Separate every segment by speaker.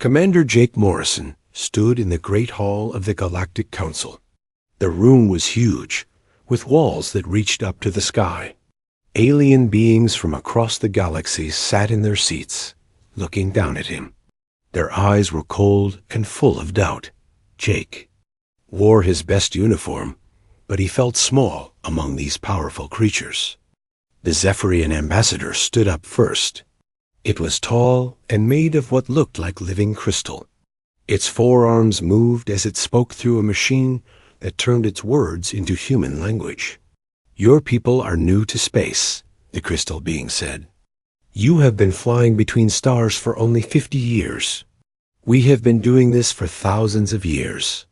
Speaker 1: Commander Jake Morrison stood in the Great Hall of the Galactic Council. The room was huge, with walls that reached up to the sky. Alien beings from across the galaxy sat in their seats, looking down at him. Their eyes were cold and full of doubt. Jake wore his best uniform, but he felt small among these powerful creatures. The Zephyrian ambassador stood up first. It was tall and made of what looked like living crystal. Its forearms moved as it spoke through a machine that turned its words into human language. "Your people are new to space," the crystal being said. "You have been flying between stars for only 50 years. We have been doing this for thousands of years."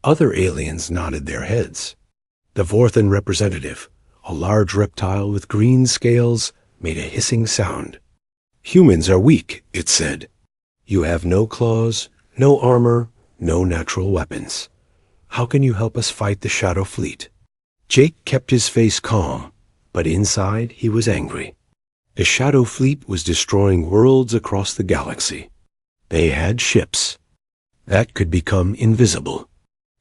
Speaker 1: Other aliens nodded their heads. The Vorthan representative, a large reptile with green scales, made a hissing sound. "Humans are weak," it said. "You have no claws, no armor, no natural weapons. How can you help us fight the Shadow Fleet?" Jake kept his face calm, but inside he was angry. The Shadow Fleet was destroying worlds across the galaxy. They had ships that could become invisible.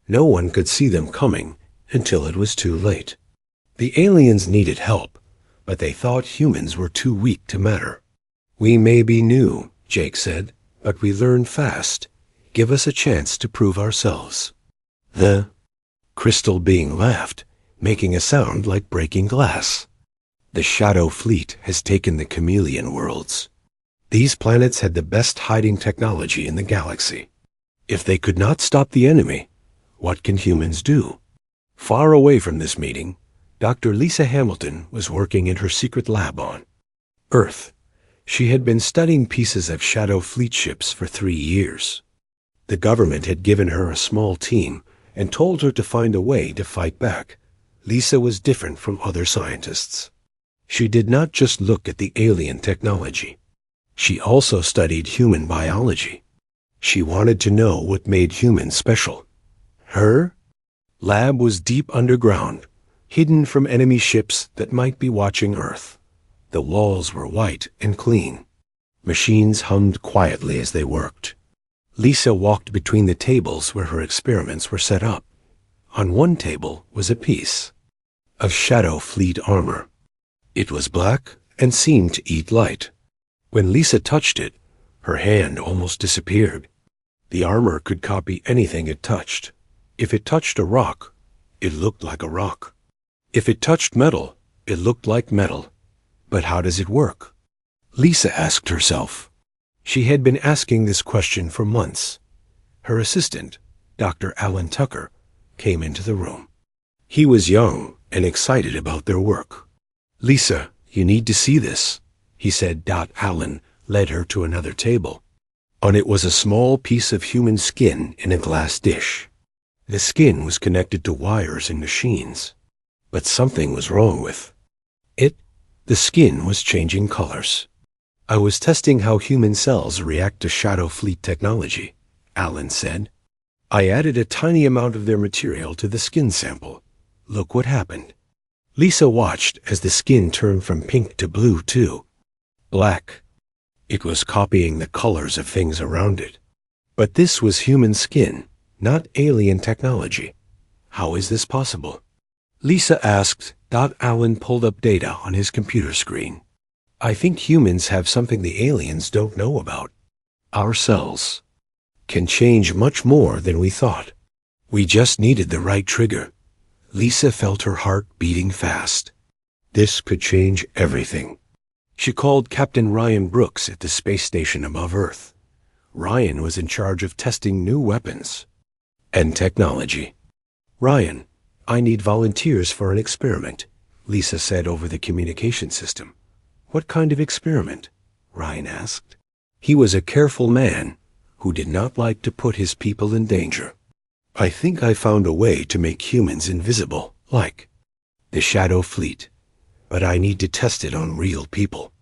Speaker 1: No one could see them coming until it was too late. The aliens needed help, but they thought humans were too weak to matter. "We may be new," Jake said, "but we learn fast. Give us a chance to prove ourselves." The crystal being laughed, making a sound like breaking glass. "The Shadow Fleet has taken the chameleon worlds. These planets had the best hiding technology in the galaxy. If they could not stop the enemy, what can humans do?" Far away from this meeting, Dr. Lisa Hamilton was working in her secret lab on Earth. She had been studying pieces of Shadow Fleet ships for 3 years. The government had given her a small team and told her to find a way to fight back. Lisa was different from other scientists. She did not just look at the alien technology. She also studied human biology. She wanted to know what made humans special. Her lab was deep underground, hidden from enemy ships that might be watching Earth. The walls were white and clean. Machines hummed quietly as they worked. Lisa walked between the tables where her experiments were set up. On one table was a piece of Shadow Fleet armor. It was black and seemed to eat light. When Lisa touched it, her hand almost disappeared. The armor could copy anything it touched. If it touched a rock, it looked like a rock. If it touched metal, it looked like metal. But how does it work? Lisa asked herself. She had been asking this question for months. Her assistant, Dr. Alan Tucker, came into the room. He was young and excited about their work. "Lisa, you need to see this," he said. Alan led her to another table. On it was a small piece of human skin in a glass dish. The skin was connected to wires and machines, but something was wrong with it. The skin was changing colors. "I was testing how human cells react to Shadow Fleet technology," Alan said. "I added a tiny amount of their material to the skin sample. Look what happened." Lisa watched as the skin turned from pink to blue too. Black. It was copying the colors of things around it. But this was human skin, not alien technology. How is this possible? Lisa asked. Alan pulled up data on his computer screen. "I think humans have something the aliens don't know about. Our cells can change much more than we thought. We just needed the right trigger." Lisa felt her heart beating fast. This could change everything. She called Captain Ryan Brooks at the space station above Earth. Ryan was in charge of testing new weapons and technology. "Ryan, I need volunteers for an experiment," Lisa said over the communication system. "What kind of experiment?" Ryan asked. He was a careful man who did not like to put his people in danger. "I think I found a way to make humans invisible, like the Shadow Fleet, but I need to test it on real people."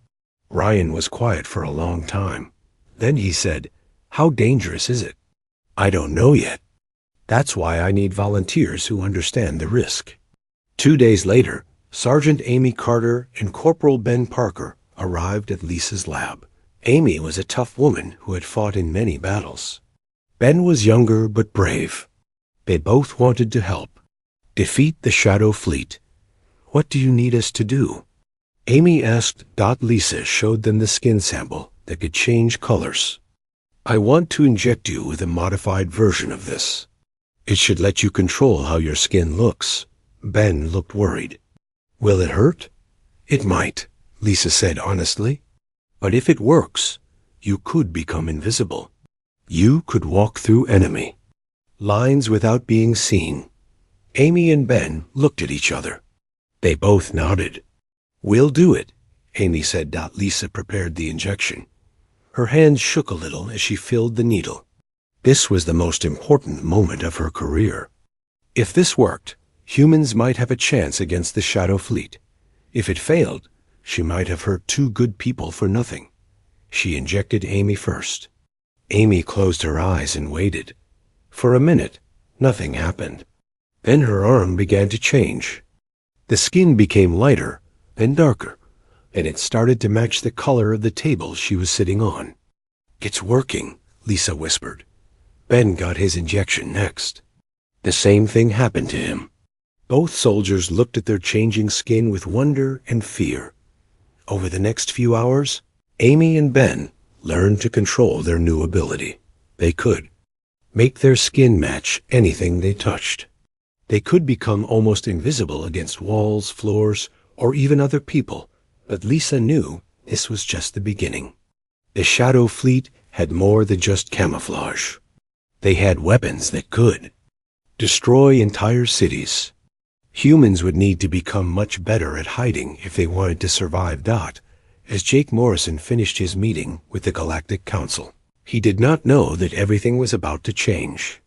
Speaker 1: Ryan was quiet for a long time. Then he said, "How dangerous is it?" "I don't know yet. That's why I need volunteers who understand the risk." 2 days later, Sergeant Amy Carter and Corporal Ben Parker arrived at Lisa's lab, Amy was a tough woman who had fought in many battles. Ben was younger but brave. They both wanted to help. Defeat the Shadow Fleet. What do you need us to do? Amy asked. Lisa showed them the skin sample that could change colors. I want to inject you with a modified version of this. It should let you control how your skin looks. Ben looked worried. Will it hurt? It might, Lisa said honestly. But if it works, you could become invisible. You could walk through enemy lines without being seen. Amy and Ben looked at each other. They both nodded. We'll do it, Amy said. Lisa prepared the injection. Her hands shook a little as she filled the needle. This was the most important moment of her career. If this worked, humans might have a chance against the Shadow Fleet. If it failed, she might have hurt two good people for nothing. She injected Amy first. Amy closed her eyes and waited. For a minute, nothing happened. Then her arm began to change. The skin became lighter, then darker, and it started to match the color of the table she was sitting on. It's working, Lisa whispered. Ben got his injection next. The same thing happened to him. Both soldiers looked at their changing skin with wonder and fear. Over the next few hours, Amy and Ben learned to control their new ability. They could make their skin match anything they touched. They could become almost invisible against walls, floors, or even other people, but Lisa knew this was just the beginning. The Shadow Fleet had more than just camouflage. They had weapons that could destroy entire cities. Humans would need to become much better at hiding if they wanted to survive. As Jake Morrison finished his meeting with the Galactic Council, he did not know that everything was about to change.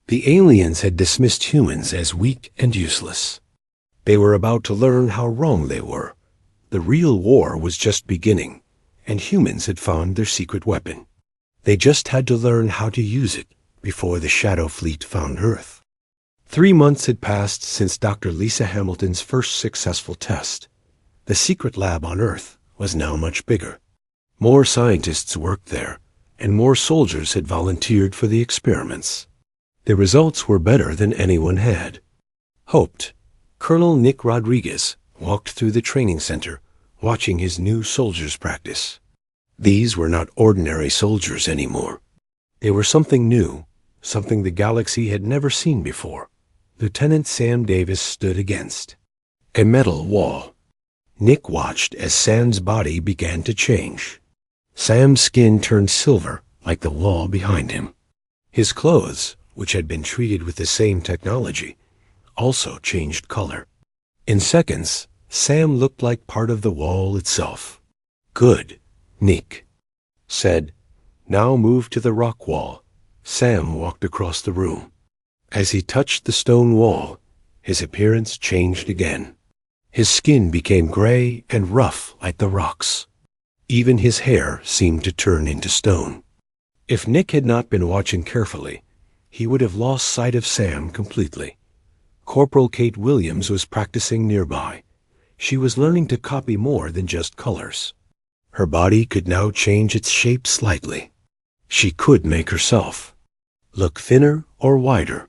Speaker 1: The aliens had dismissed humans as weak and useless. They were about to learn how wrong they were. The real war was just beginning, and humans had found their secret weapon. They just had to learn how to use it before the Shadow Fleet found Earth. 3 months had passed since Dr. Lisa Hamilton's first successful test. The secret lab on Earth was now much bigger. More scientists worked there, and more soldiers had volunteered for the experiments. The results were better than anyone had hoped. Colonel Nick Rodriguez walked through the training center, watching his new soldiers practice. These were not ordinary soldiers anymore. They were something new, something the galaxy had never seen before. Lieutenant Sam Davis stood against a metal wall. Nick watched as Sam's body began to change. Sam's skin turned silver like the wall behind him. His clothes, which had been treated with the same technology, also changed color. In seconds, Sam looked like part of the wall itself. Good, Nick said. Now move to the rock wall. Sam walked across the room. As he touched the stone wall, his appearance changed again. His skin became gray and rough like the rocks. Even his hair seemed to turn into stone. If Nick had not been watching carefully, he would have lost sight of Sam completely. Corporal Kate Williams was practicing nearby. She was learning to copy more than just colors. Her body could now change its shape slightly. She could make herself look thinner or wider.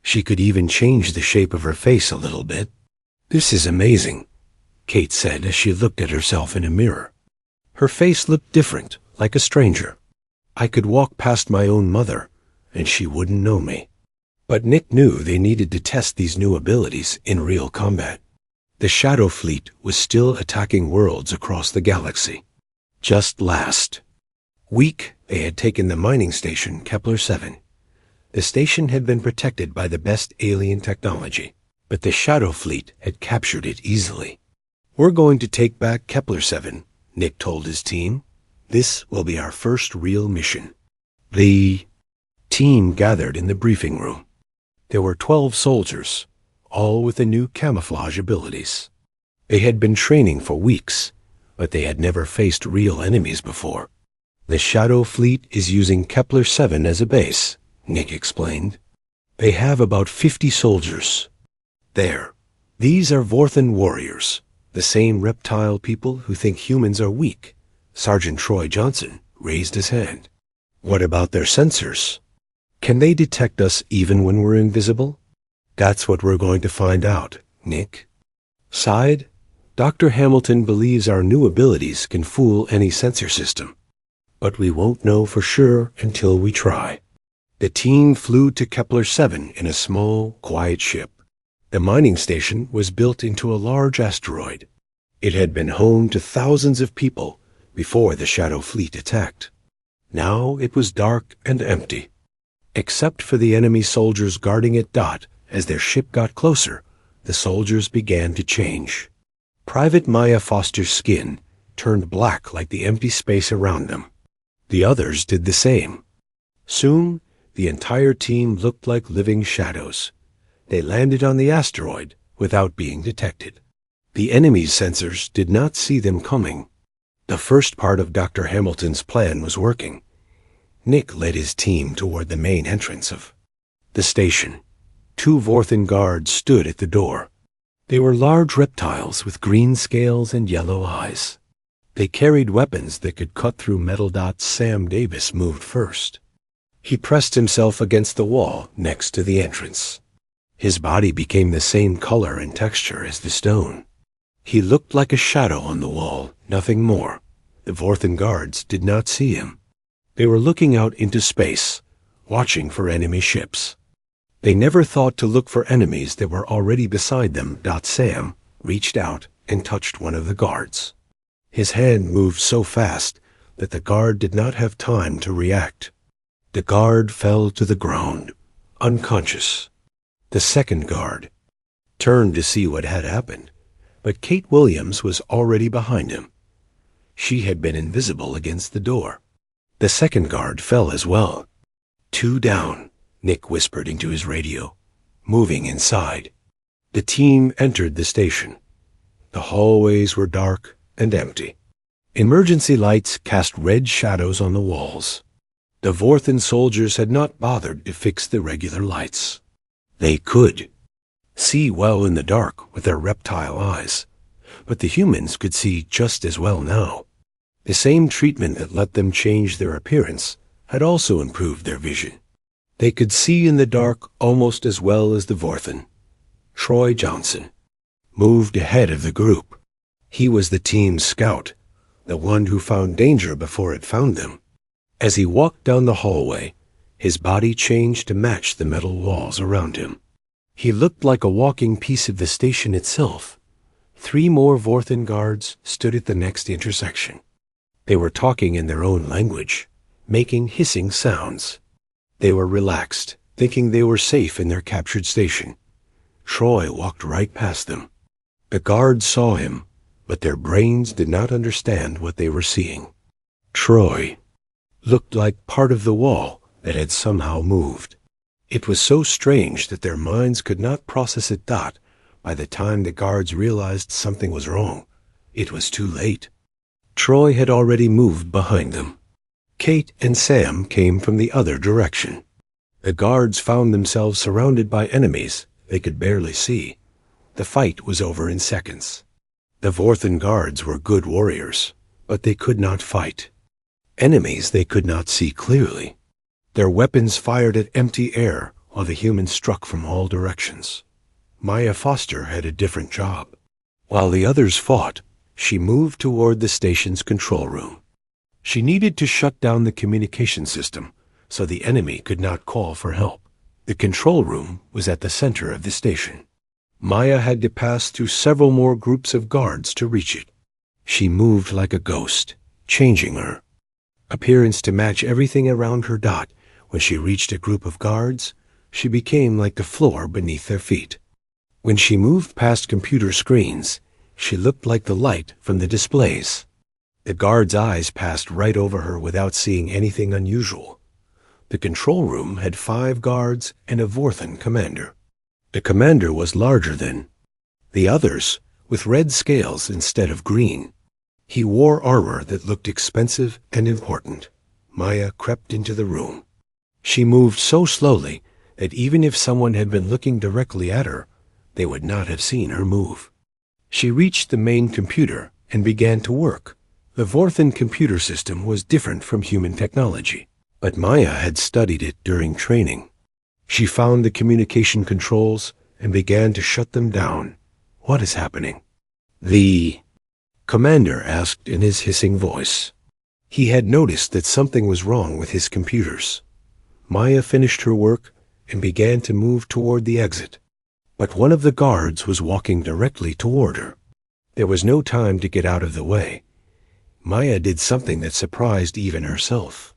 Speaker 1: She could even change the shape of her face a little bit. This is amazing, Kate said as she looked at herself in a mirror. Her face looked different, like a stranger. I could walk past my own mother, and she wouldn't know me. But Nick knew they needed to test these new abilities in real combat. The Shadow Fleet was still attacking worlds across the galaxy. Just last week, they had taken the mining station Kepler-7. The station had been protected by the best alien technology, but the Shadow Fleet had captured it easily. We're going to take back Kepler-7, Nick told his team. This will be our first real mission. The team gathered in the briefing room. There were 12 soldiers, all with the new camouflage abilities. They had been training for weeks, but they had never faced real enemies before. The Shadow Fleet is using Kepler-7 as a base, Nick explained. They have about 50 soldiers. There. These are Vorthan warriors, the same reptile people who think humans are weak, Sergeant Troy Johnson raised his hand. What about their sensors? Can they detect us even when we're invisible? That's what we're going to find out, Nick. Sighed, Dr. Hamilton believes our new abilities can fool any sensor system. But we won't know for sure until we try. The team flew to Kepler 7 in a small, quiet ship. The mining station was built into a large asteroid. It had been home to thousands of people before the Shadow Fleet attacked. Now it was dark and empty. Except for the enemy soldiers guarding it. As their ship got closer, the soldiers began to change. Private Maya Foster's skin turned black like the empty space around them. The others did the same. Soon, the entire team looked like living shadows. They landed on the asteroid without being detected. The enemy's sensors did not see them coming. The first part of Dr. Hamilton's plan was working. Nick led his team toward the main entrance of the station. 2 Vorthan guards stood at the door. They were large reptiles with green scales and yellow eyes. They carried weapons that could cut through metal. Sam Davis moved first. He pressed himself against the wall next to the entrance. His body became the same color and texture as the stone. He looked like a shadow on the wall, nothing more. The Vorthan guards did not see him. They were looking out into space, watching for enemy ships. They never thought to look for enemies that were already beside them. Sam reached out and touched one of the guards. His hand moved so fast that the guard did not have time to react. The guard fell to the ground, unconscious. The second guard turned to see what had happened, but Kate Williams was already behind him. She had been invisible against the door. The second guard fell as well. 2 down, Nick whispered into his radio, moving inside. The team entered the station. The hallways were dark and empty. Emergency lights cast red shadows on the walls. The Vorthan soldiers had not bothered to fix the regular lights. They could see well in the dark with their reptile eyes, but the humans could see just as well now. The same treatment that let them change their appearance had also improved their vision. They could see in the dark almost as well as the Vorthan. Troy Johnson moved ahead of the group. He was the team's scout, the one who found danger before it found them. As he walked down the hallway, his body changed to match the metal walls around him. He looked like a walking piece of the station itself. 3 more Vorthan guards stood at the next intersection. They were talking in their own language, making hissing sounds. They were relaxed, thinking they were safe in their captured station. Troy walked right past them. The guards saw him, but their brains did not understand what they were seeing. Troy looked like part of the wall that had somehow moved. It was so strange that their minds could not process it. By the time the guards realized something was wrong, it was too late. Troy had already moved behind them. Kate and Sam came from the other direction. The guards found themselves surrounded by enemies they could barely see. The fight was over in seconds. The Vorthan guards were good warriors, but they could not fight. Enemies they could not see clearly. Their weapons fired at empty air while the humans struck from all directions. Maya Foster had a different job. While the others fought, she moved toward the station's control room. She needed to shut down the communication system so the enemy could not call for help. The control room was at the center of the station. Maya had to pass through several more groups of guards to reach it. She moved like a ghost, changing her appearance to match everything around her. When she reached a group of guards, she became like the floor beneath their feet. When she moved past computer screens, she looked like the light from the displays. The guards' eyes passed right over her without seeing anything unusual. The control room had 5 guards and a Vorthan commander. The commander was larger than the others, with red scales instead of green. He wore armor that looked expensive and important. Maya crept into the room. She moved so slowly that even if someone had been looking directly at her, they would not have seen her move. She reached the main computer and began to work, The Vorthan computer system was different from human technology, but Maya had studied it during training. She found the communication controls and began to shut them down. What is happening? The commander asked in his hissing voice. He had noticed that something was wrong with his computers. Maya finished her work and began to move toward the exit. But one of the guards was walking directly toward her. There was no time to get out of the way. Maya did something that surprised even herself.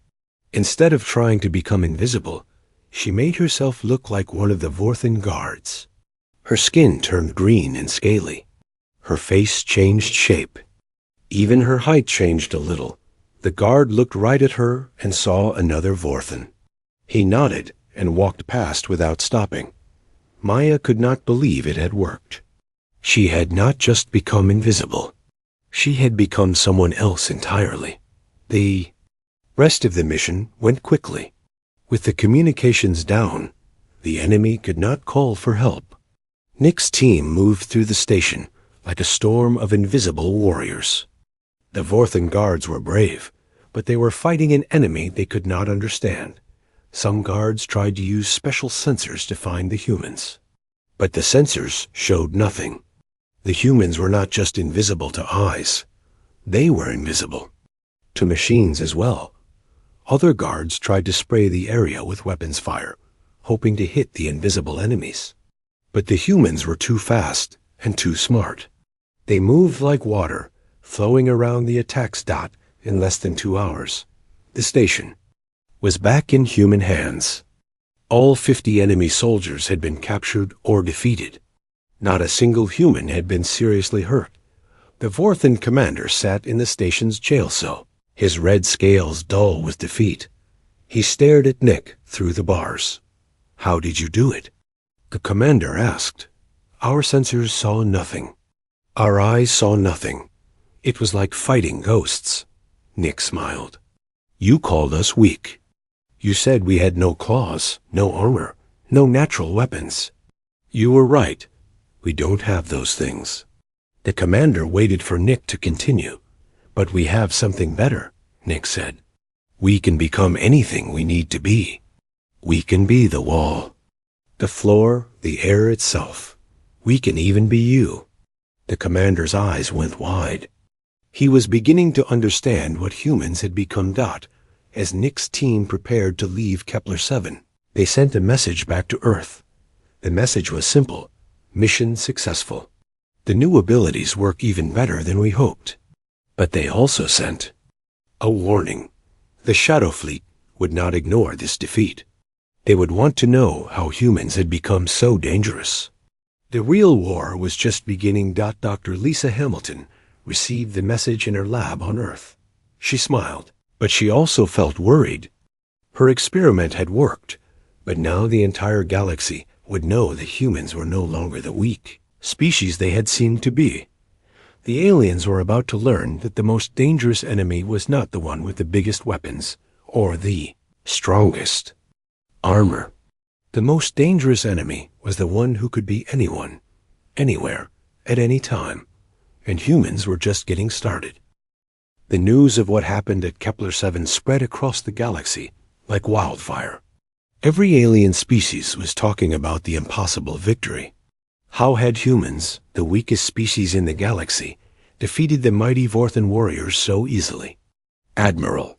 Speaker 1: Instead of trying to become invisible, she made herself look like one of the Vorthan guards. Her skin turned green and scaly. Her face changed shape. Even her height changed a little. The guard looked right at her and saw another Vorthan. He nodded and walked past without stopping. Maya could not believe it had worked. She had not just become invisible. She had become someone else entirely. The rest of the mission went quickly. With the communications down, the enemy could not call for help. Nick's team moved through the station like a storm of invisible warriors. The Vorthan guards were brave, but they were fighting an enemy they could not understand. Some guards tried to use special sensors to find the humans. But the sensors showed nothing. The humans were not just invisible to eyes. They were invisible to machines as well. Other guards tried to spray the area with weapons fire, hoping to hit the invisible enemies. But the humans were too fast and too smart. They moved like water, flowing around the attack's dot in less than 2 hours. The station was back in human hands. All 50 enemy soldiers had been captured or defeated. Not a single human had been seriously hurt. The Vorthan commander sat in the station's jail cell, his red scales dull with defeat. He stared at Nick through the bars. "How did you do it?" The commander asked. "Our sensors saw nothing. Our eyes saw nothing. It was like fighting ghosts." Nick smiled. "You called us weak. You said we had no claws, no armor, no natural weapons. You were right. We don't have those things." The commander waited for Nick to continue. "But we have something better," Nick said. "We can become anything we need to be. We can be the wall, the floor, the air itself. We can even be you." The commander's eyes went wide. He was beginning to understand what humans had become. As Nick's team prepared to leave Kepler-7, they sent a message back to Earth. The message was simple: mission successful. The new abilities work even better than we hoped. But they also sent a warning. The Shadow Fleet would not ignore this defeat. They would want to know how humans had become so dangerous. The real war was just beginning. Dr. Lisa Hamilton received the message in her lab on Earth. She smiled, but she also felt worried. Her experiment had worked, but now the entire galaxy would know that humans were no longer the weak species they had seemed to be. The aliens were about to learn that the most dangerous enemy was not the one with the biggest weapons or the strongest armor. The most dangerous enemy was the one who could be anyone, anywhere, at any time, and humans were just getting started. The news of what happened at Kepler-7 spread across the galaxy like wildfire. Every alien species was talking about the impossible victory. How had humans, the weakest species in the galaxy, defeated the mighty Vorthan warriors so easily? Admiral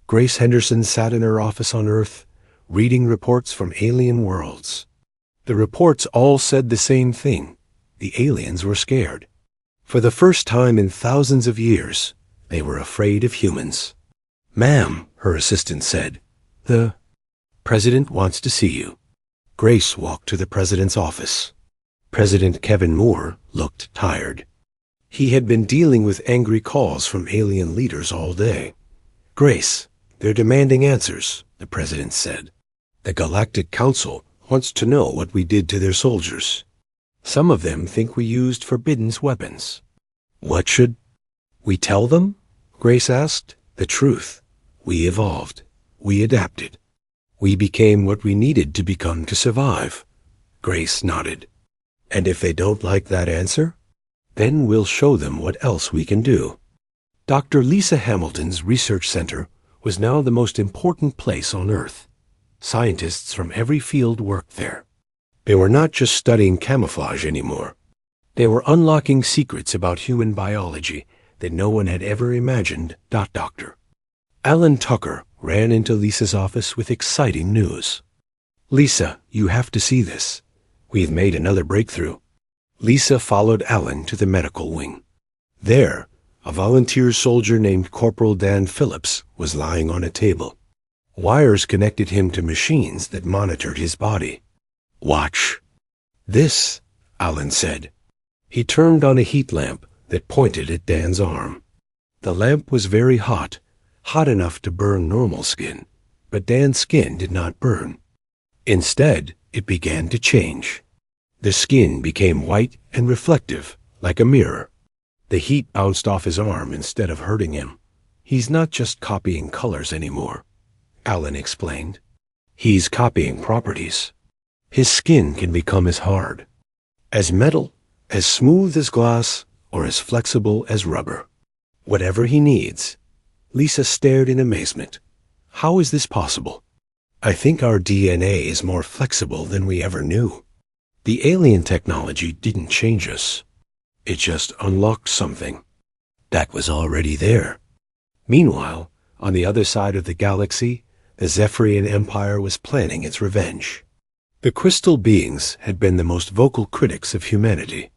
Speaker 1: Grace Henderson sat in her office on Earth, reading reports from alien worlds. The reports all said the same thing: the aliens were scared. For the first time in thousands of years, they were afraid of humans. "Ma'am," her assistant said, "the president wants to see you." Grace walked to the president's office. President Kevin Moore looked tired. He had been dealing with angry calls from alien leaders all day. "Grace, they're demanding answers," the president said. "The Galactic Council wants to know what we did to their soldiers. Some of them think we used forbidden weapons." "What should we tell them?" Grace asked. "The truth. We evolved. We adapted. We became what we needed to become to survive." Grace nodded. "And if they don't like that answer, then we'll show them what else we can do." Dr. Lisa Hamilton's research center was now the most important place on Earth. Scientists from every field worked there. They were not just studying camouflage anymore. They were unlocking secrets about human biology that no one had ever imagined. Doctor Alan Tucker ran into Lisa's office with exciting news. "Lisa, you have to see this. We've made another breakthrough." Lisa followed Alan to the medical wing. There, a volunteer soldier named Corporal Dan Phillips was lying on a table. Wires connected him to machines that monitored his body. "Watch this," Alan said. He turned on a heat lamp that pointed at Dan's arm. The lamp was very hot, hot enough to burn normal skin, but Dan's skin did not burn. Instead, it began to change. The skin became white and reflective, like a mirror. The heat bounced off his arm instead of hurting him. "He's not just copying colors anymore," Alan explained. "He's copying properties. His skin can become as hard as metal, as smooth as glass, or as flexible as rubber. Whatever he needs." Lisa stared in amazement. "How is this possible?" "I think our DNA is more flexible than we ever knew. The alien technology didn't change us. It just unlocked something that was already there." Meanwhile, on the other side of the galaxy, the Zephyrian Empire was planning its revenge. The crystal beings had been the most vocal critics of humanity.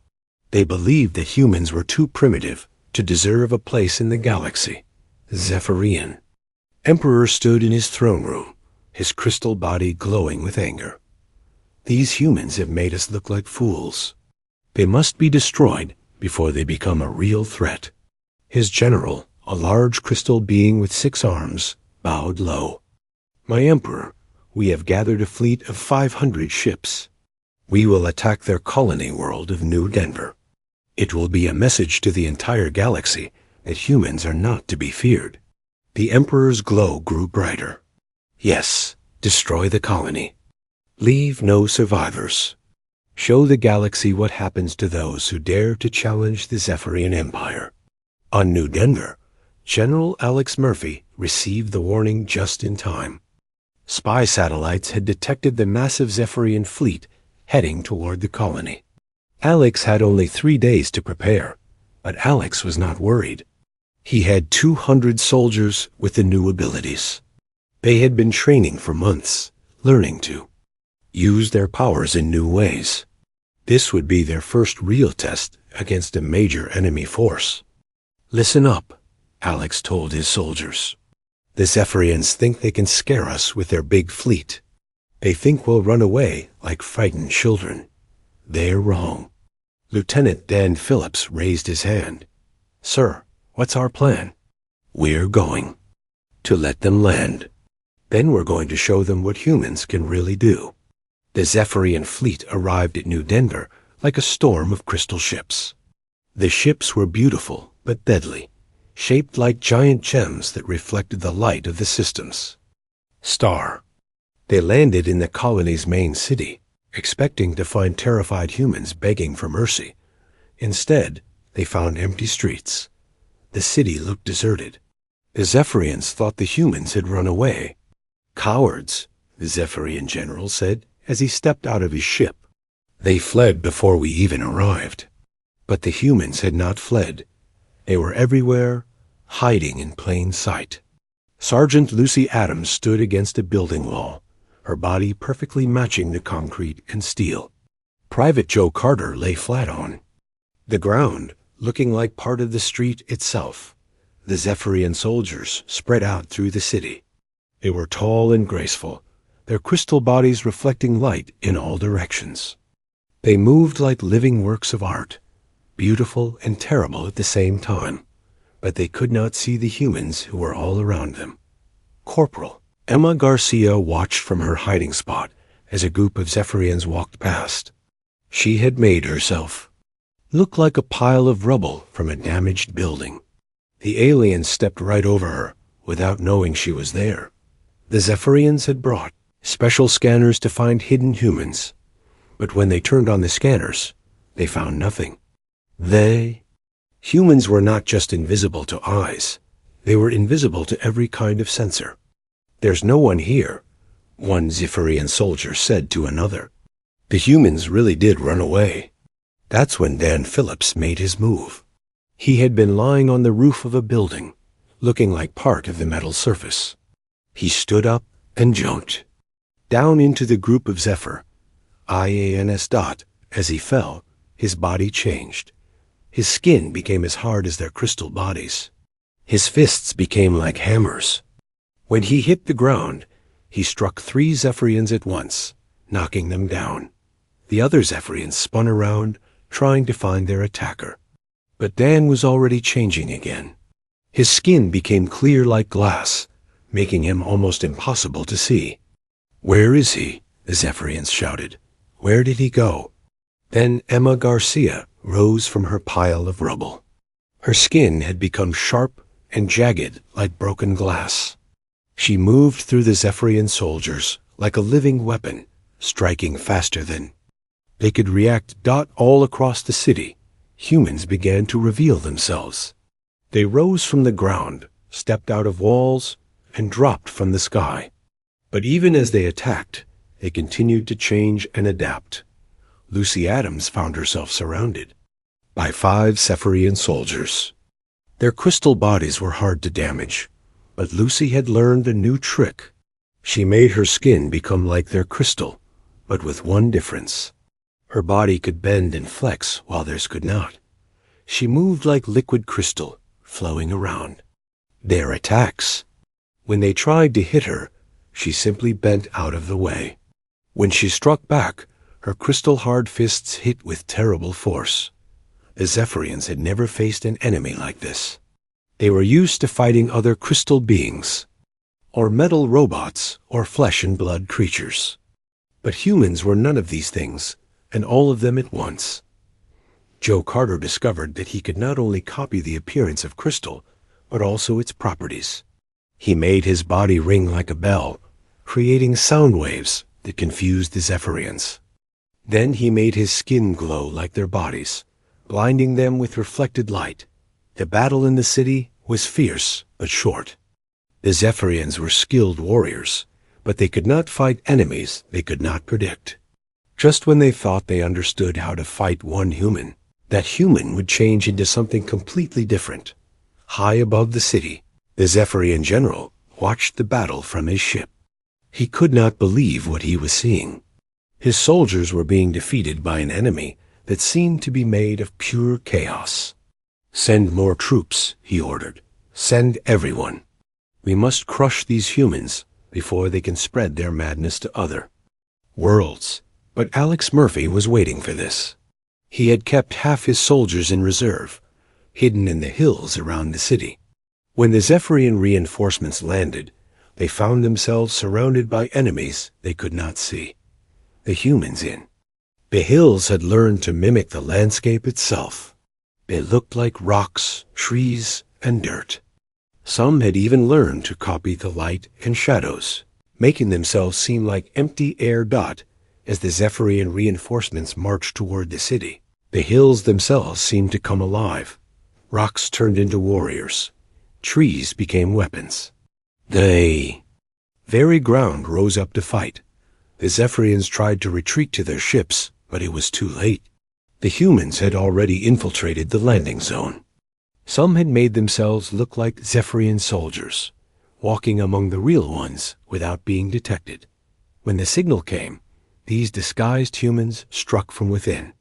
Speaker 1: They believed that humans were too primitive to deserve a place in the galaxy. Zephyrian Emperor stood in his throne room, his crystal body glowing with anger. "These humans have made us look like fools. They must be destroyed before they become a real threat." His general, a large crystal being with 6 arms, bowed low. "My Emperor, we have gathered a fleet of 500 ships. We will attack their colony world of New Denver. It will be a message to the entire galaxy that humans are not to be feared." The Emperor's glow grew brighter. "Yes, destroy the colony. Leave no survivors. Show the galaxy what happens to those who dare to challenge the Zephyrian Empire." On New Denver, General Alex Murphy received the warning just in time. Spy satellites had detected the massive Zephyrian fleet heading toward the colony. Alex had only 3 days to prepare, but Alex was not worried. He had 200 soldiers with the new abilities. They had been training for months, learning to use their powers in new ways. This would be their first real test against a major enemy force. "Listen up," Alex told his soldiers. "The Zephyrians think they can scare us with their big fleet. They think we'll run away like frightened children. They're wrong." Lieutenant Dan Phillips raised his hand. "Sir, what's our plan?" "We're going to let them land. Then we're going to show them what humans can really do." The Zephyrian fleet arrived at New Denver like a storm of crystal ships. The ships were beautiful but deadly, shaped like giant gems that reflected the light of the systems. Star. They landed in the colony's main city, expecting to find terrified humans begging for mercy. Instead, they found empty streets. The city looked deserted. The Zephyrians thought the humans had run away. "Cowards," the Zephyrian general said as he stepped out of his ship. "They fled before we even arrived." But the humans had not fled. They were everywhere, hiding in plain sight. Sergeant Lucy Adams stood against a building wall, her body perfectly matching the concrete and steel. Private Joe Carter lay flat on the ground, looking like part of the street itself. The Zephyrian soldiers spread out through the city. They were tall and graceful, their crystal bodies reflecting light in all directions. They moved like living works of art, beautiful and terrible at the same time, but they could not see the humans who were all around them. Corporal Emma Garcia watched from her hiding spot as a group of Zephyrians walked past. She had made herself look like a pile of rubble from a damaged building. The aliens stepped right over her without knowing she was there. The Zephyrians had brought special scanners to find hidden humans, but when they turned on the scanners, they found nothing. They Humans were not just invisible to eyes. They were invisible to every kind of sensor. "There's no one here," one Zephyrian soldier said to another. The humans really did run away. That's when Dan Phillips made his move. He had been lying on the roof of a building, looking like part of the metal surface. He stood up and jumped down into the group of Zephyr. IANS. As he fell, his body changed. His skin became as hard as their crystal bodies. His fists became like hammers. When he hit the ground, he struck 3 Zephyrians at once, knocking them down. The other Zephyrians spun around, trying to find their attacker. But Dan was already changing again. His skin became clear like glass, making him almost impossible to see. "Where is he?" the Zephyrians shouted. "Where did he go?" Then Emma Garcia rose from her pile of rubble. Her skin had become sharp and jagged like broken glass. She moved through the Zephyrian soldiers like a living weapon, striking faster than they could react. All across the city, humans began to reveal themselves. They rose from the ground, stepped out of walls, and dropped from the sky. But even as they attacked, they continued to change and adapt. Lucy Adams found herself surrounded by 5 Zephyrian soldiers. Their crystal bodies were hard to damage, but Lucy had learned a new trick. She made her skin become like their crystal, but with one difference. Her body could bend and flex while theirs could not. She moved like liquid crystal, flowing around. Their attacks. When they tried to hit her, she simply bent out of the way. When she struck back, her crystal-hard fists hit with terrible force. The Zephyrians had never faced an enemy like this. They were used to fighting other crystal beings, or metal robots, or flesh and blood creatures. But humans were none of these things, and all of them at once. Joe Carter discovered that he could not only copy the appearance of crystal, but also its properties. He made his body ring like a bell, creating sound waves that confused the Zephyrians. Then he made his skin glow like their bodies, blinding them with reflected light. The battle in the city was fierce but short. The Zephyrians were skilled warriors, but they could not fight enemies they could not predict. Just when they thought they understood how to fight one human, that human would change into something completely different. High above the city, the Zephyrian general watched the battle from his ship. He could not believe what he was seeing. His soldiers were being defeated by an enemy that seemed to be made of pure chaos. "Send more troops," he ordered. "Send everyone. We must crush these humans before they can spread their madness to other worlds." But Alex Murphy was waiting for this. He had kept half his soldiers in reserve, hidden in the hills around the city. When the Zephyrian reinforcements landed, they found themselves surrounded by enemies they could not see. The humans in the hills had learned to mimic the landscape itself. They looked like rocks, trees, and dirt. Some had even learned to copy the light and shadows, making themselves seem like empty air. As the Zephyrian reinforcements marched toward the city, the hills themselves seemed to come alive. Rocks turned into warriors. Trees became weapons. The very ground rose up to fight. The Zephyrians tried to retreat to their ships, but it was too late. The humans had already infiltrated the landing zone. Some had made themselves look like Zephyrian soldiers, walking among the real ones without being detected. When the signal came, these disguised humans struck from within.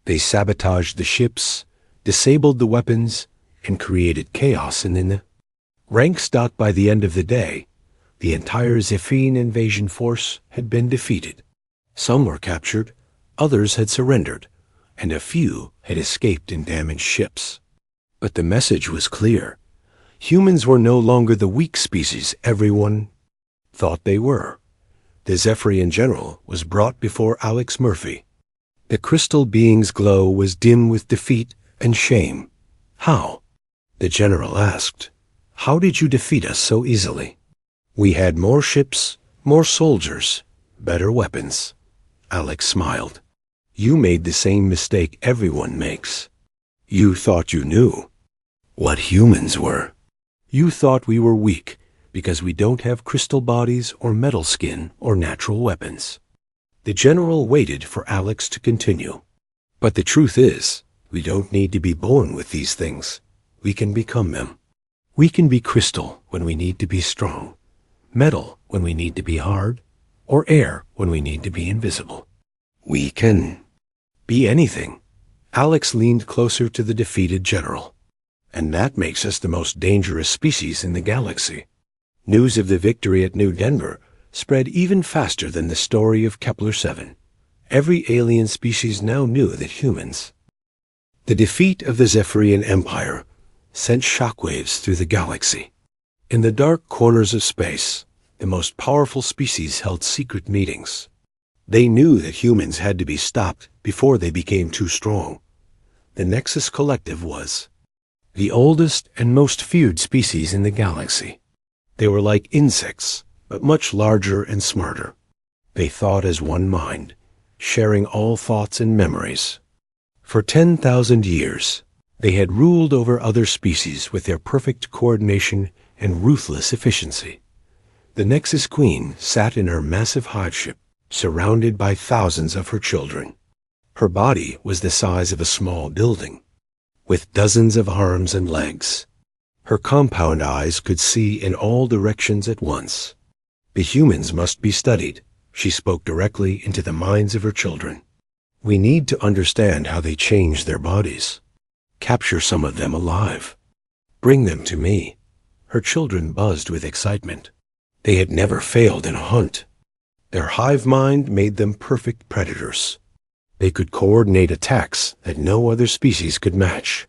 Speaker 1: They sabotaged the ships, disabled the weapons, and created chaos in the ranks. By the end of the day, the entire Zephyrian invasion force had been defeated. Some were captured, others had surrendered, and a few had escaped in damaged ships. But the message was clear. Humans were no longer the weak species everyone thought they were. The Zephyrian general was brought before Alex Murphy. The crystal being's glow was dim with defeat and shame. "How?" the general asked. "How did you defeat us so easily?" "We had more ships, more soldiers, better weapons." Alex smiled. "You made the same mistake everyone makes. You thought you knew what humans were. You thought we were weak because we don't have crystal bodies or metal skin or natural weapons. The general waited for Alex to continue. But the truth is, we don't need to be born with these things. We can become them. We can be crystal when we need to be strong, metal when we need to be hard, or air when we need to be invisible. We can be anything. Alex leaned closer to the defeated general. And that makes us the most dangerous species in the galaxy. News of the victory at New Denver spread even faster than the story of Kepler-7. Every alien species now knew that humans. The defeat of the Zephyrian Empire sent shockwaves through the galaxy. In the dark corners of space, the most powerful species held secret meetings. They knew that humans had to be stopped before they became too strong. The Nexus Collective was the oldest and most feared species in the galaxy. They were like insects, but much larger and smarter. They thought as one mind, sharing all thoughts and memories. For 10,000 years, they had ruled over other species with their perfect coordination and ruthless efficiency. The Nexus Queen sat in her massive hive ship, surrounded by thousands of her children. Her body was the size of a small building, with dozens of arms and legs. Her compound eyes could see in all directions at once. The humans must be studied. She spoke directly into the minds of her children. We need to understand how they change their bodies. Capture some of them alive. Bring them to me. Her children buzzed with excitement. They had never failed in a hunt. Their hive mind made them perfect predators. They could coordinate attacks that no other species could match.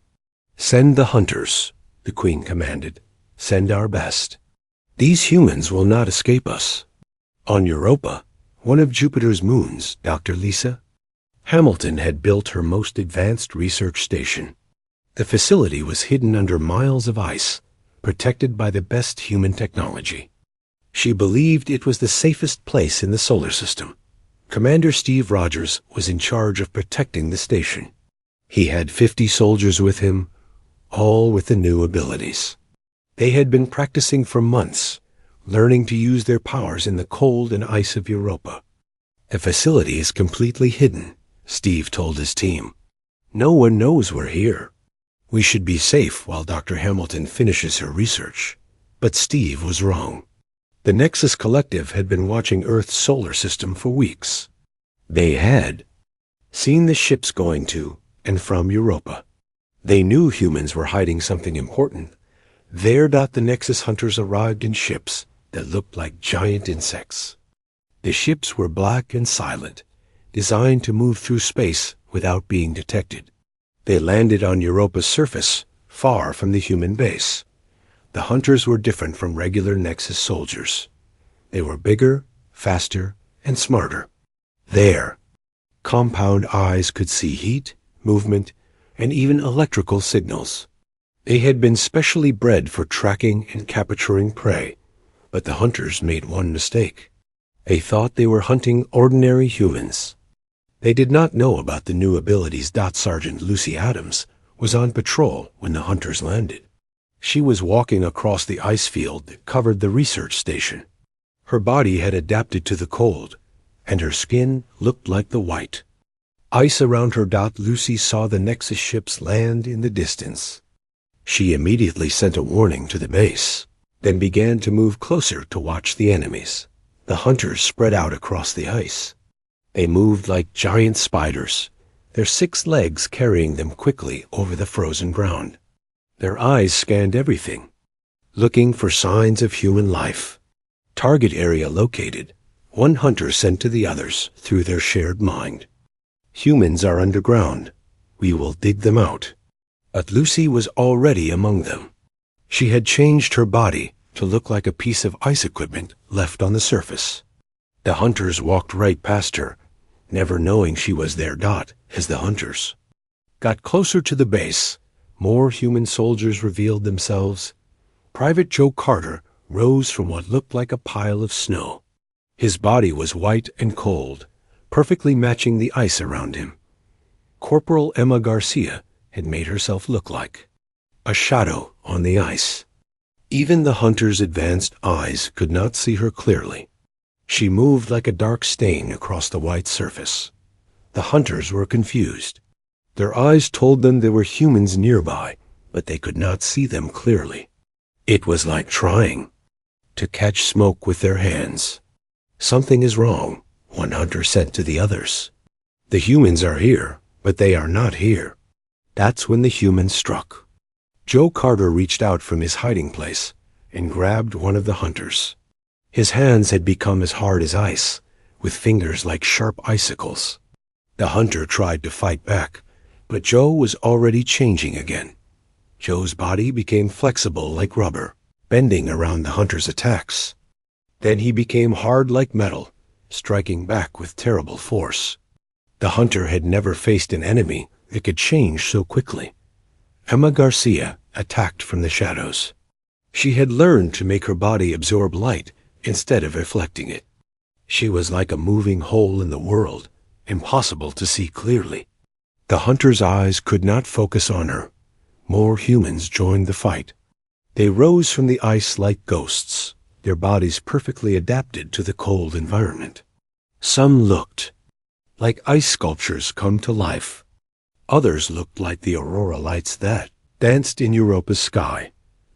Speaker 1: Send the hunters, the Queen commanded. Send our best. These humans will not escape us. On Europa, one of Jupiter's moons, Dr. Lisa Hamilton had built her most advanced research station. The facility was hidden under miles of ice, protected by the best human technology. She believed it was the safest place in the solar system. Commander Steve Rogers was in charge of protecting the station. He had 50 soldiers with him, all with the new abilities. They had been practicing for months, learning to use their powers in the cold and ice of Europa. The facility is completely hidden, Steve told his team. No one knows we're here. We should be safe while Dr. Hamilton finishes her research. But Steve was wrong. The Nexus Collective had been watching Earth's solar system for weeks. They had seen the ships going to and from Europa. They knew humans were hiding something important. There, the Nexus hunters arrived in ships that looked like giant insects. The ships were black and silent, designed to move through space without being detected. They landed on Europa's surface, far from the human base. The hunters were different from regular Nexus soldiers. They were bigger, faster, and smarter. Their compound eyes could see heat, movement, and even electrical signals. They had been specially bred for tracking and capturing prey, but the hunters made one mistake. They thought they were hunting ordinary humans. They did not know about the new abilities. Sergeant Lucy Adams was on patrol when the hunters landed. She was walking across the ice field that covered the research station. Her body had adapted to the cold, and her skin looked like the white. Ice around her. Lucy saw the Nexus ships land in the distance. She immediately sent a warning to the base, then began to move closer to watch the enemies. The hunters spread out across the ice. They moved like giant spiders, their 6 legs carrying them quickly over the frozen ground. Their eyes scanned everything, looking for signs of human life. Target area located. One hunter sent to the others through their shared mind. Humans are underground. We will dig them out. But Lucy was already among them. She had changed her body to look like a piece of ice equipment left on the surface. The hunters walked right past her, never knowing she was there. As the hunters got closer to the base, more human soldiers revealed themselves. Private Joe Carter rose from what looked like a pile of snow. His body was white and cold, perfectly matching the ice around him. Corporal Emma Garcia had made herself look like a shadow on the ice. Even the hunter's advanced eyes could not see her clearly. She moved like a dark stain across the white surface. The hunters were confused. Their eyes told them there were humans nearby, but they could not see them clearly. It was like trying to catch smoke with their hands. "Something is wrong," one hunter said to the others. "The humans are here, but they are not here." That's when the humans struck. Joe Carter reached out from his hiding place and grabbed one of the hunters. His hands had become as hard as ice, with fingers like sharp icicles. The hunter tried to fight back, but Joe was already changing again. Joe's body became flexible like rubber, bending around the hunter's attacks. Then he became hard like metal, striking back with terrible force. The hunter had never faced an enemy that could change so quickly. Emma Garcia attacked from the shadows. She had learned to make her body absorb light instead of reflecting it. She was like a moving hole in the world, impossible to see clearly. The hunter's eyes could not focus on her. More humans joined the fight. They rose from the ice like ghosts, their bodies perfectly adapted to the cold environment. Some looked like ice sculptures come to life. Others looked like the aurora lights that danced in Europa's sky.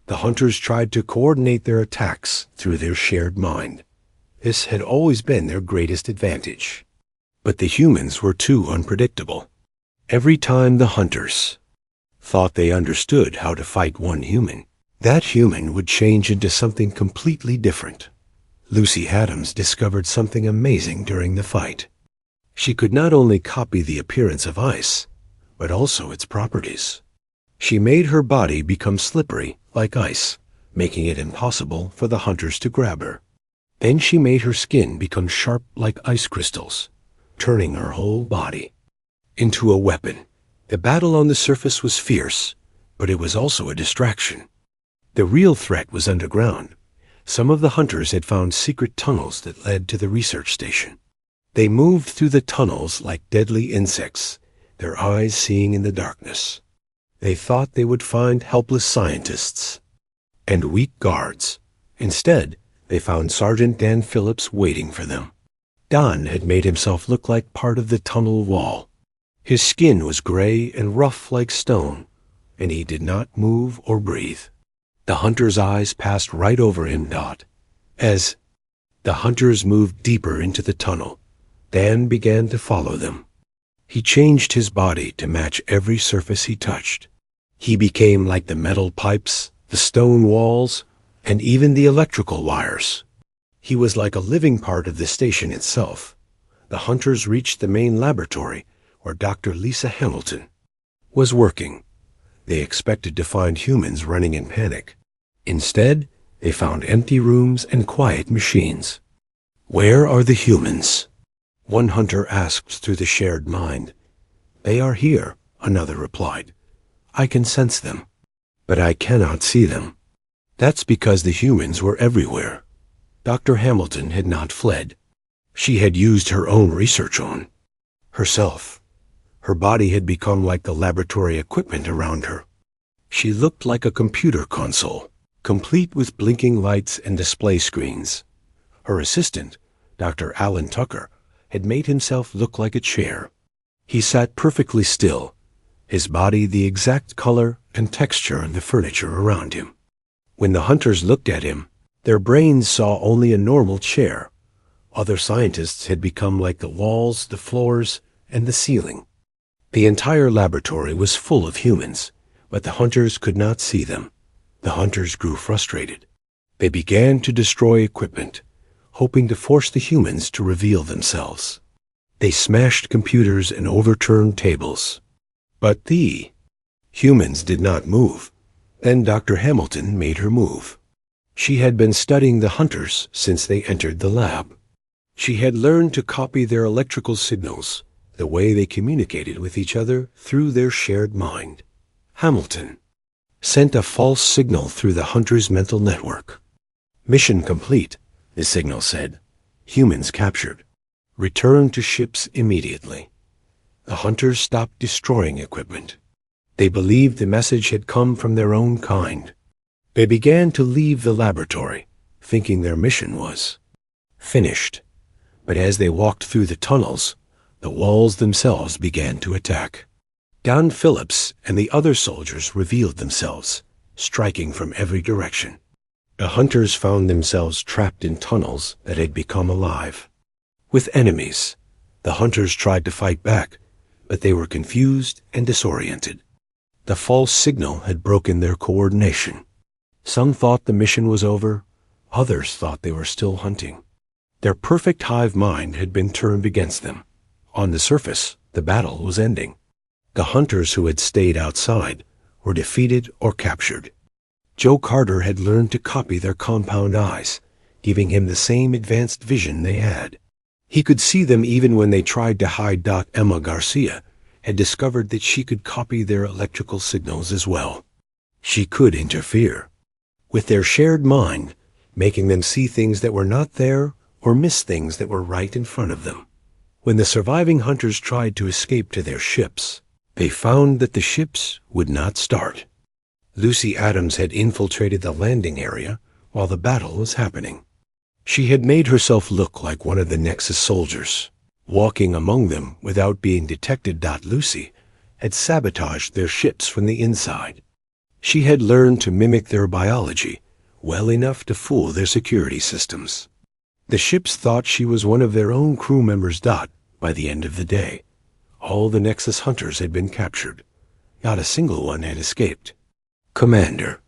Speaker 1: The hunters tried to coordinate their attacks through their shared mind. This had always been their greatest advantage. But the humans were too unpredictable. Every time the hunters thought they understood how to fight one human, that human would change into something completely different. Lucy Adams discovered something amazing during the fight. She could not only copy the appearance of ice, but also its properties. She made her body become slippery like ice, making it impossible for the hunters to grab her. Then she made her skin become sharp like ice crystals, turning her whole body into a weapon. The battle on the surface was fierce, but it was also a distraction. The real threat was underground. Some of the hunters had found secret tunnels that led to the research station. They moved through the tunnels like deadly insects, their eyes seeing in the darkness. They thought they would find helpless scientists and weak guards. Instead, they found Sergeant Dan Phillips waiting for them. Don had made himself look like part of the tunnel wall. His skin was gray and rough like stone, and he did not move or breathe. The hunter's eyes passed right over him, As the hunters moved deeper into the tunnel, Dan began to follow them. He changed his body to match every surface he touched. He became like the metal pipes, the stone walls, and even the electrical wires. He was like a living part of the station itself. The hunters reached the main laboratory where Dr. Lisa Hamilton was working. They expected to find humans running in panic. Instead, they found empty rooms and quiet machines. "Where are the humans?" one hunter asked through the shared mind. "They are here," another replied. "I can sense them, but I cannot see them." That's because the humans were everywhere. Dr. Hamilton had not fled. She had used her own research on herself. Her body had become like the laboratory equipment around her. She looked like a computer console, complete with blinking lights and display screens. Her assistant, Dr. Alan Tucker, had made himself look like a chair. He sat perfectly still, his body the exact color and texture of the furniture around him. When the hunters looked at him, their brains saw only a normal chair. Other scientists had become like the walls, the floors, and the ceiling. The entire laboratory was full of humans, but the hunters could not see them. The hunters grew frustrated. They began to destroy equipment, hoping to force the humans to reveal themselves. They smashed computers and overturned tables. But the humans did not move. Then Dr. Hamilton made her move. She had been studying the hunters since they entered the lab. She had learned to copy their electrical signals, the way they communicated with each other through their shared mind. Hamilton sent a false signal through the hunters' mental network. "Mission complete," the signal said. "Humans captured. Return to ships immediately." The hunters stopped destroying equipment. They believed the message had come from their own kind. They began to leave the laboratory, thinking their mission was finished. But as they walked through the tunnels, the walls themselves began to attack. Don Phillips and the other soldiers revealed themselves, striking from every direction. The hunters found themselves trapped in tunnels that had become alive. With enemies, the hunters tried to fight back, but they were confused and disoriented. The false signal had broken their coordination. Some thought the mission was over, others thought they were still hunting. Their perfect hive mind had been turned against them. On the surface, the battle was ending. The hunters who had stayed outside were defeated or captured. Joe Carter had learned to copy their compound eyes, giving him the same advanced vision they had. He could see them even when they tried to hide. Emma Garcia had discovered that she could copy their electrical signals as well. She could interfere with their shared mind, making them see things that were not there or miss things that were right in front of them. When the surviving hunters tried to escape to their ships, they found that the ships would not start. Lucy Adams had infiltrated the landing area while the battle was happening. She had made herself look like one of the Nexus soldiers, walking among them without being detected. Lucy had sabotaged their ships from the inside. She had learned to mimic their biology well enough to fool their security systems. The ships thought she was one of their own crew members. By the end of the day, all the Nexus hunters had been captured. Not a single one had escaped. Commander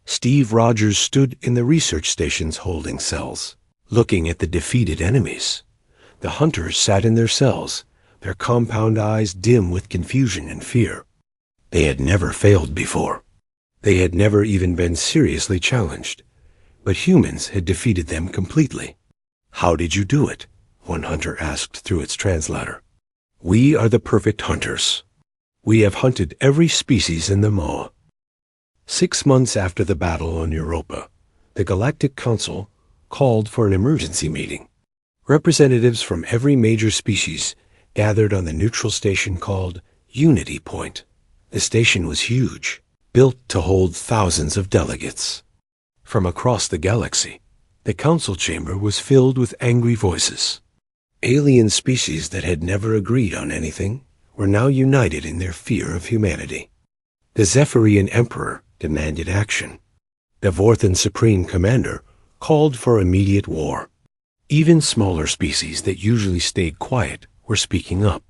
Speaker 1: Steve Rogers stood in the research station's holding cells, looking at the defeated enemies. The hunters sat in their cells, their compound eyes dim with confusion and fear. They had never failed before. They had never even been seriously challenged, but humans had defeated them completely. "How did you do it?" one hunter asked through its translator. "We are the perfect hunters. We have hunted every species in the Moa." 6 months after the battle on Europa, the Galactic Council called for an emergency meeting. Representatives from every major species gathered on the neutral station called Unity Point. The station was huge, built to hold thousands of delegates. From across the galaxy, the council chamber was filled with angry voices. Alien species that had never agreed on anything were now united in their fear of humanity. The Zephyrian Emperor demanded action. The Vorthan Supreme Commander called for immediate war. Even smaller species that usually stayed quiet were speaking up.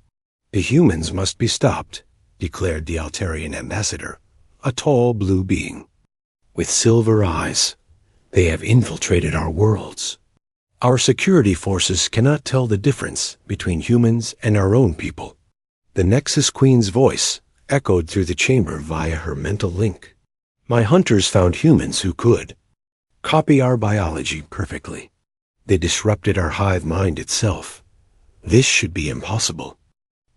Speaker 1: "The humans must be stopped," declared the Altarian ambassador, a tall blue being with silver eyes. "They have infiltrated our worlds. Our security forces cannot tell the difference between humans and our own people." The Nexus Queen's voice echoed through the chamber via her mental link. "My hunters found humans who could copy our biology perfectly. They disrupted our hive mind itself. This should be impossible."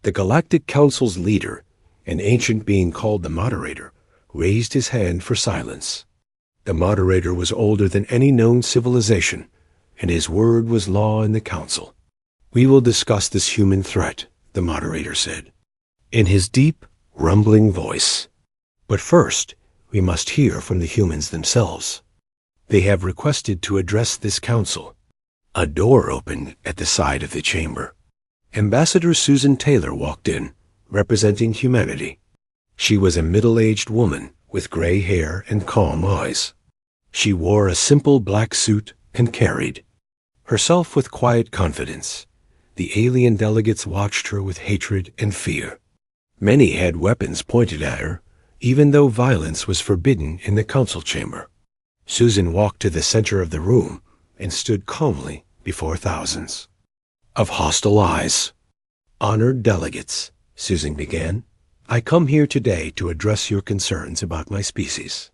Speaker 1: The Galactic Council's leader, an ancient being called the Moderator, raised his hand for silence. The Moderator was older than any known civilization, and his word was law in the Council. "We will discuss this human threat," the Moderator said, in his deep, rumbling voice. "But first, we must hear from the humans themselves. They have requested to address this council." A door opened at the side of the chamber. Ambassador Susan Taylor walked in, representing humanity. She was a middle-aged woman with gray hair and calm eyes. She wore a simple black suit and carried herself with quiet confidence. The alien delegates watched her with hatred and fear. Many had weapons pointed at her, even though violence was forbidden in the council chamber. Susan walked to the center of the room and stood calmly before thousands of hostile eyes. "Honored delegates," Susan began, "I come here today to address your concerns about my species."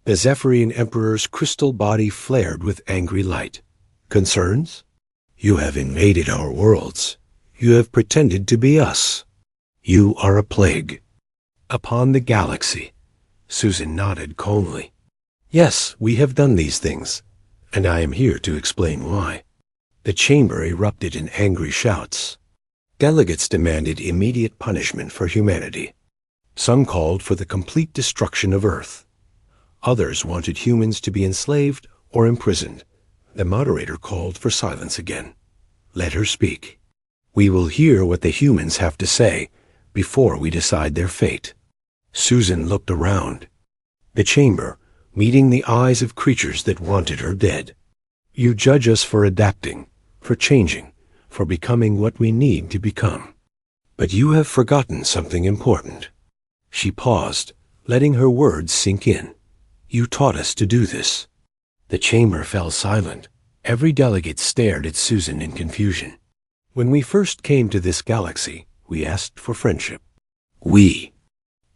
Speaker 1: The Zephyrian Emperor's crystal body flared with angry light. "Concerns? You have invaded our worlds. You have pretended to be us. You are a plague upon the galaxy." Susan nodded calmly. "Yes, we have done these things, and I am here to explain why." The chamber erupted in angry shouts. Delegates demanded immediate punishment for humanity. Some called for the complete destruction of Earth. Others wanted humans to be enslaved or imprisoned. The moderator called for silence again. Let her speak. We will hear what the humans have to say before we decide their fate. Susan looked around. The chamber, meeting the eyes of creatures that wanted her dead. You judge us for adapting, for changing, for becoming what we need to become. But you have forgotten something important. She paused, letting her words sink in. You taught us to do this. The chamber fell silent. Every delegate stared at Susan in confusion. When we first came to this galaxy, we asked for friendship. We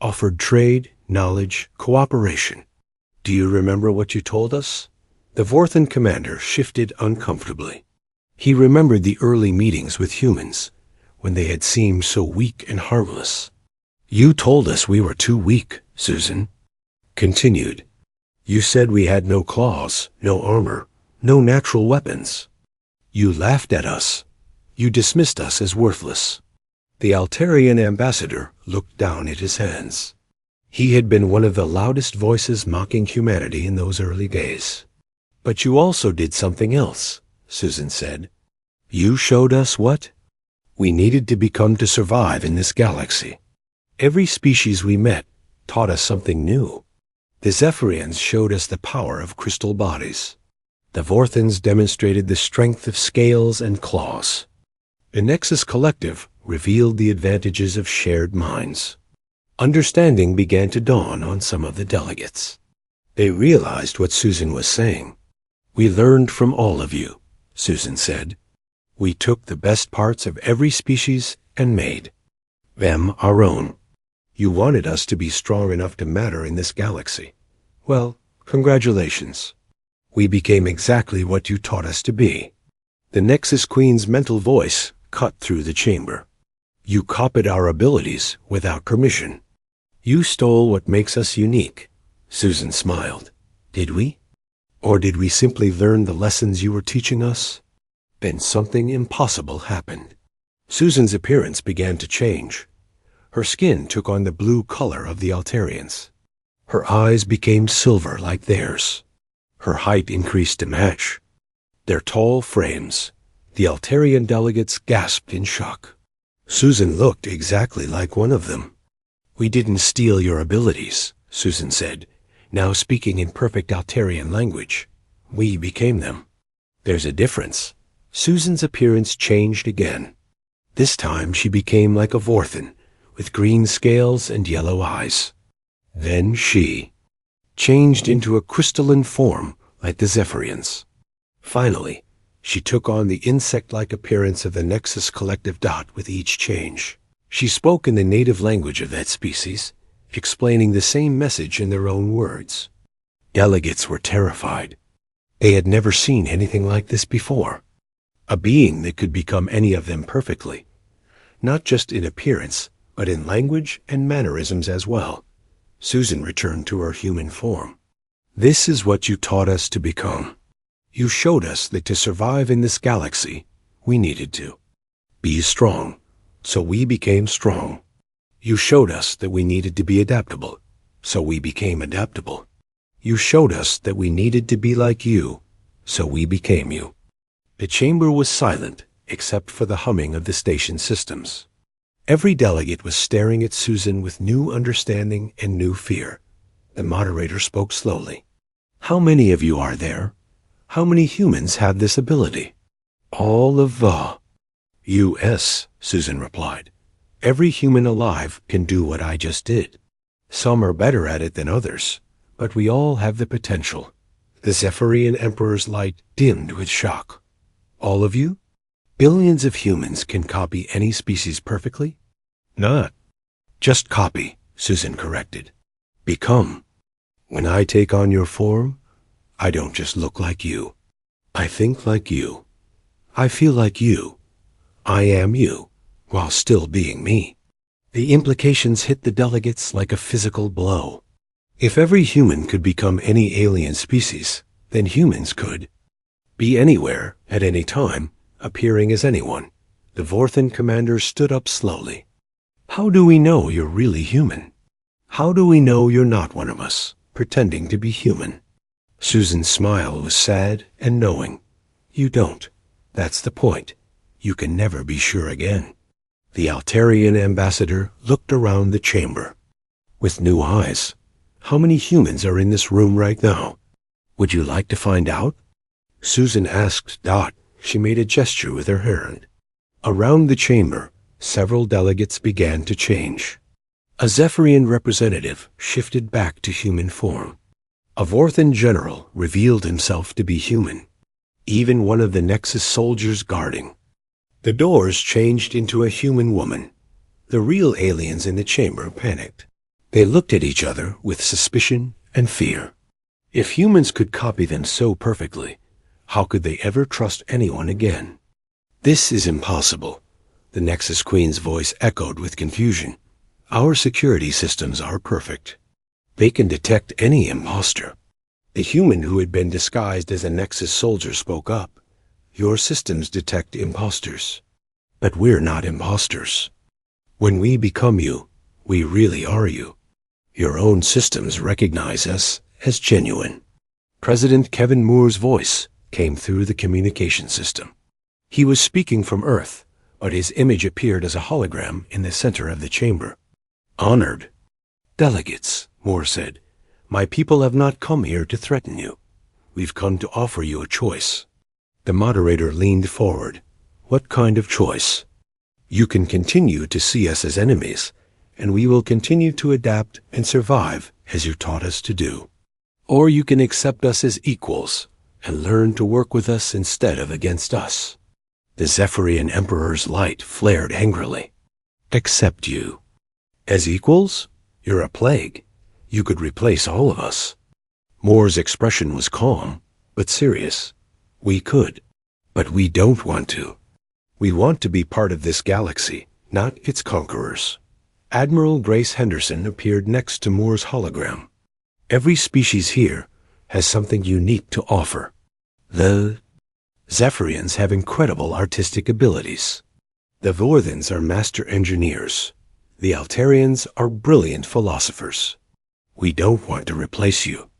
Speaker 1: offered trade, knowledge, cooperation. Do you remember what you told us? The Vorthan commander shifted uncomfortably. He remembered the early meetings with humans, when they had seemed so weak and harmless. You told us we were too weak, Susan continued. You said we had no claws, no armor, no natural weapons. You laughed at us. You dismissed us as worthless. The Altarian ambassador looked down at his hands. He had been one of the loudest voices mocking humanity in those early days. But you also did something else, Susan said. You showed us what we needed to become to survive in this galaxy. Every species we met taught us something new. The Zephyrians showed us the power of crystal bodies. The Vorthans demonstrated the strength of scales and claws. The Nexus Collective revealed the advantages of shared minds. Understanding began to dawn on some of the delegates. They realized what Susan was saying. We learned from all of you, Susan said. We took the best parts of every species and made them our own. You wanted us to be strong enough to matter in this galaxy. Well, congratulations. We became exactly what you taught us to be. The Nexus Queen's mental voice cut through the chamber. You copied our abilities without permission. You stole what makes us unique. Susan smiled. Did we? Or did we simply learn the lessons you were teaching us? Then something impossible happened. Susan's appearance began to change. Her skin took on the blue color of the Altarians. Her eyes became silver like theirs. Her height increased to match. Their tall frames. The Altarian delegates gasped in shock. Susan looked exactly like one of them. We didn't steal your abilities, Susan said, now speaking in perfect Altarian language. We became them. There's a difference. Susan's appearance changed again. This time she became like a Vorthan, with green scales and yellow eyes. Then she changed into a crystalline form like the Zephyrians. Finally, she took on the insect-like appearance of the Nexus Collective Dot with each change. She spoke in the native language of that species, explaining the same message in their own words. Delegates were terrified. They had never seen anything like this before. A being that could become any of them perfectly, not just in appearance, but in language and mannerisms as well. Susan returned to her human form. This is what you taught us to become. You showed us that to survive in this galaxy, we needed to be strong, so we became strong. You showed us that we needed to be adaptable, so we became adaptable. You showed us that we needed to be like you, so we became you. The chamber was silent, except for the humming of the station systems. Every delegate was staring at Susan with new understanding and new fear. The moderator spoke slowly. How many of you are there? How many humans have this ability? All of the U.S., Susan replied. Every human alive can do what I just did. Some are better at it than others, but we all have the potential. The Zephyrian Emperor's light dimmed with shock. All of you? Billions of humans can copy any species perfectly? Not just copy, Susan corrected. Become. When I take on your form, I don't just look like you. I think like you. I feel like you. I am you, while still being me. The implications hit the delegates like a physical blow. If every human could become any alien species, then humans could be anywhere, at any time, appearing as anyone. The Vorthan commander stood up slowly. How do we know you're really human? How do we know you're not one of us, pretending to be human? Susan's smile was sad and knowing. You don't. That's the point. You can never be sure again. The Altarian ambassador looked around the chamber. With new eyes, how many humans are in this room right now? Would you like to find out? Susan asked Dot. She made a gesture with her hand. Around the chamber, several delegates began to change. A Zephyrian representative shifted back to human form. A Vorthan general revealed himself to be human. Even one of the Nexus soldiers guarding. The doors changed into a human woman. The real aliens in the chamber panicked. They looked at each other with suspicion and fear. If humans could copy them so perfectly, how could they ever trust anyone again? This is impossible. The Nexus Queen's voice echoed with confusion. Our security systems are perfect. They can detect any imposter. The human who had been disguised as a Nexus soldier spoke up. Your systems detect imposters. But we're not imposters. When we become you, we really are you. Your own systems recognize us as genuine. President Kevin Moore's voice came through the communication system. He was speaking from Earth, but his image appeared as a hologram in the center of the chamber. Honored. Delegates, Moore said, my people have not come here to threaten you. We've come to offer you a choice. The moderator leaned forward. What kind of choice? You can continue to see us as enemies, and we will continue to adapt and survive as you taught us to do. Or you can accept us as equals and learn to work with us instead of against us. The Zephyrian Emperor's light flared angrily. Accept you. As equals? You're a plague. You could replace all of us. Moore's expression was calm, but serious. We could, but we don't want to. We want to be part of this galaxy, not its conquerors. Admiral Grace Henderson appeared next to Moore's hologram. Every species here has something unique to offer. The Zephyrians have incredible artistic abilities. The Vorthans are master engineers. The Altarians are brilliant philosophers. We don't want to replace you.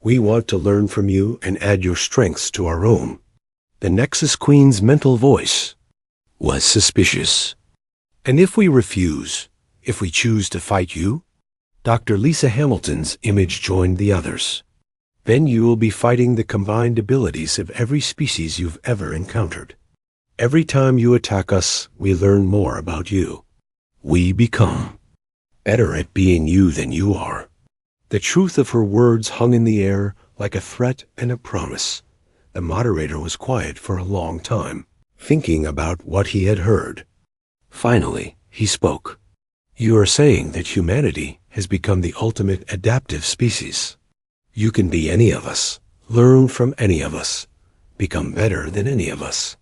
Speaker 1: We want to learn from you and add your strengths to our own. The Nexus Queen's mental voice was suspicious. And if we refuse, if we choose to fight you? Dr. Lisa Hamilton's image joined the others. Then you will be fighting the combined abilities of every species you've ever encountered. Every time you attack us, we learn more about you. We become better at being you than you are. The truth of her words hung in the air like a threat and a promise. The moderator was quiet for a long time, thinking about what he had heard. Finally, he spoke. You are saying that humanity has become the ultimate adaptive species. You can be any of us, learn from any of us, become better than any of us.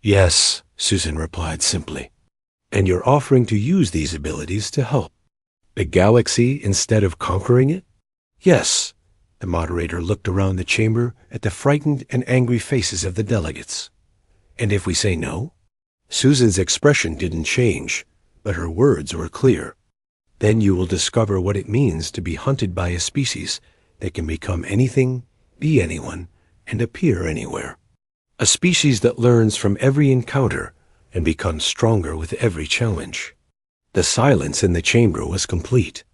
Speaker 1: Yes, Susan replied simply. And you're offering to use these abilities to help the galaxy instead of conquering it? Yes. The moderator looked around the chamber at the frightened and angry faces of the delegates. And if we say no? Susan's expression didn't change, but her words were clear. Then you will discover what it means to be hunted by a species that can become anything, be anyone, and appear anywhere. A species that learns from every encounter and becomes stronger with every challenge. The silence in the chamber was complete.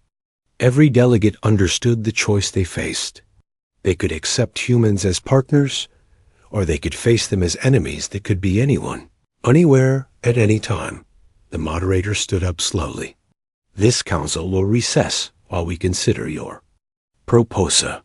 Speaker 1: Every delegate understood the choice they faced. They could accept humans as partners, or they could face them as enemies that could be anyone, anywhere, at any time. The moderator stood up slowly. This council will recess while we consider your proposa.